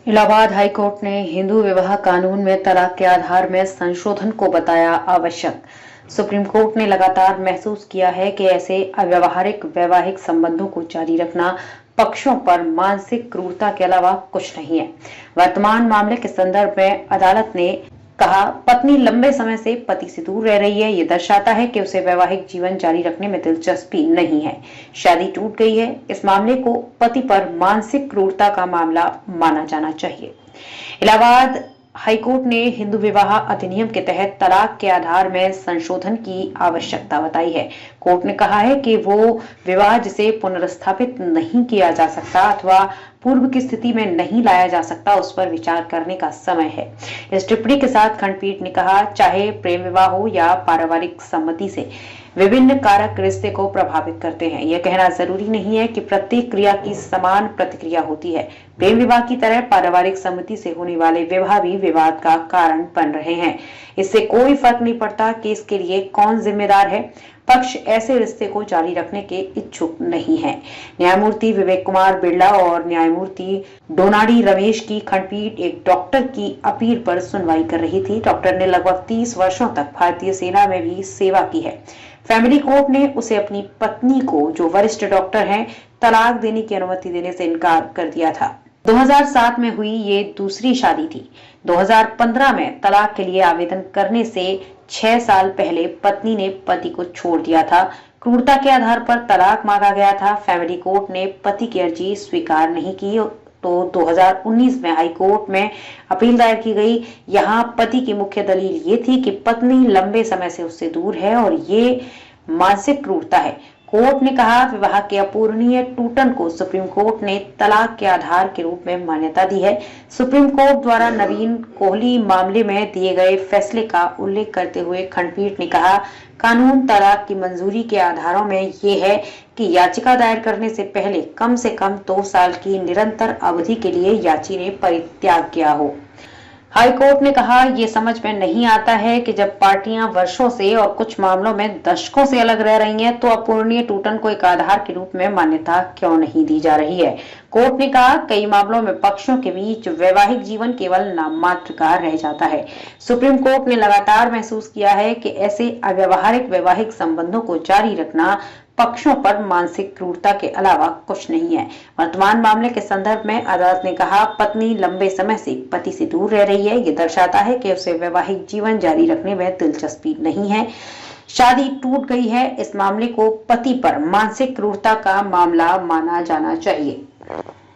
Allahabad high court ने हिंदू विवाह कानून में तलाक के आधार में संशोधन को बताया आवश्यक। सुप्रीम कोर्ट ने लगातार महसूस किया है कि ऐसे अव्यावहारिक वैवाहिक संबंधों को जारी रखना पक्षों पर मानसिक क्रूरता के अलावा कुछ नहीं है। वर्तमान मामले के संदर्भ में अदालत ने कहा, पत्नी लंबे समय से पति से दूर रह रही है। ये दर्शाता है कि उसे वैवाहिक जीवन जारी रखने में दिलचस्पी नहीं है। शादी टूट गई है। इस मामले को पति पर मानसिक क्रूरता का मामला माना जाना चाहिए। इलाहाबाद हाईकोर्ट ने हिंदू विवाह अधिनियम के तहत तलाक के आधार में संशोधन की आवश्यकता बताई है। कोर्ट ने कहा है कि वो विवाह जिसे पुनर्स्थापित नहीं किया जा सकता अथवा पूर्व की स्थिति में नहीं लाया जा सकता, उस पर विचार करने का समय है। इस टिप्पणी के साथ खंडपीठ ने कहा, चाहे प्रेम विवाह हो या पारिवारिक सम्मति से, विभिन्न कारक रिश्ते को प्रभावित करते हैं। यह कहना जरूरी नहीं है कि प्रत्येक क्रिया की समान प्रतिक्रिया होती है। प्रेम विवाह की तरह पारिवारिक सम्मति से होने वाले विवाह भी विवाद का कारण बन रहे हैं। इससे कोई फर्क नहीं पड़ता कि इसके लिए कौन जिम्मेदार है। पक्ष ऐसे रिश्ते को जारी रखने के इच्छुक नहीं है। न्यायमूर्ति विवेक कुमार बिड़ला और न्यायमूर्ति डोनाडी रमेश की खंडपीठ एक डॉक्टर की अपील पर सुनवाई कर रही थी। डॉक्टर ने लगभग 30 वर्षों तक भारतीय सेना में भी सेवा की है। फैमिली कोर्ट ने उसे अपनी पत्नी को, जो वरिष्ठ डॉक्टर हैं, तलाक देने की अनुमति देने से इनकार कर दिया था। 2007 में हुई ये दूसरी शादी थी। 2015 में तलाक के लिए आवेदन करने से 6 साल पहले पत्नी ने पति को छोड़ दिया था। क्रूरता के आधार पर तलाक मांगा गया था। फैमिली कोर्ट ने पति की अर्जी स्वीकार नहीं की तो 2019 में हाई कोर्ट में अपील दायर की गई। यहाँ पति की मुख्य दलील ये थी कि पत्नी लंबे समय से उससे दूर है और ये मानसिक क्रूरता है। कोर्ट ने कहा, विवाह के अपूरणीय टूटन को सुप्रीम कोर्ट ने तलाक के आधार के रूप में मान्यता दी है। सुप्रीम कोर्ट द्वारा नवीन कोहली मामले में दिए गए फैसले का उल्लेख करते हुए खंडपीठ ने कहा, कानून तलाक की मंजूरी के आधारों में ये है कि याचिका दायर करने से कम 2 साल की निरंतर अवधि के लिए याची ने परित्याग किया हो। हाई कोर्ट ने कहा, ये समझ में नहीं आता है कि जब पार्टियां वर्षों से और कुछ मामलों में दशकों से अलग रह रही हैं, तो अपूरणीय टूटन को एक आधार के रूप में मान्यता क्यों नहीं दी जा रही है। कोर्ट ने कहा, कई मामलों में पक्षों के बीच वैवाहिक जीवन केवल नाम मात्र का रह जाता है। सुप्रीम कोर्ट ने लगातार महसूस किया है कि ऐसे अव्यावहारिक वैवाहिक संबंधों को जारी रखना पक्षों पर मानसिक क्रूरता के अलावा कुछ नहीं है। वर्तमान मामले के संदर्भ में अदालत ने कहा, पत्नी लंबे समय से पति से दूर रह रही है। ये दर्शाता है कि उसे वैवाहिक जीवन जारी रखने में दिलचस्पी नहीं है। शादी टूट गई है। इस मामले को पति पर मानसिक क्रूरता का मामला माना जाना चाहिए।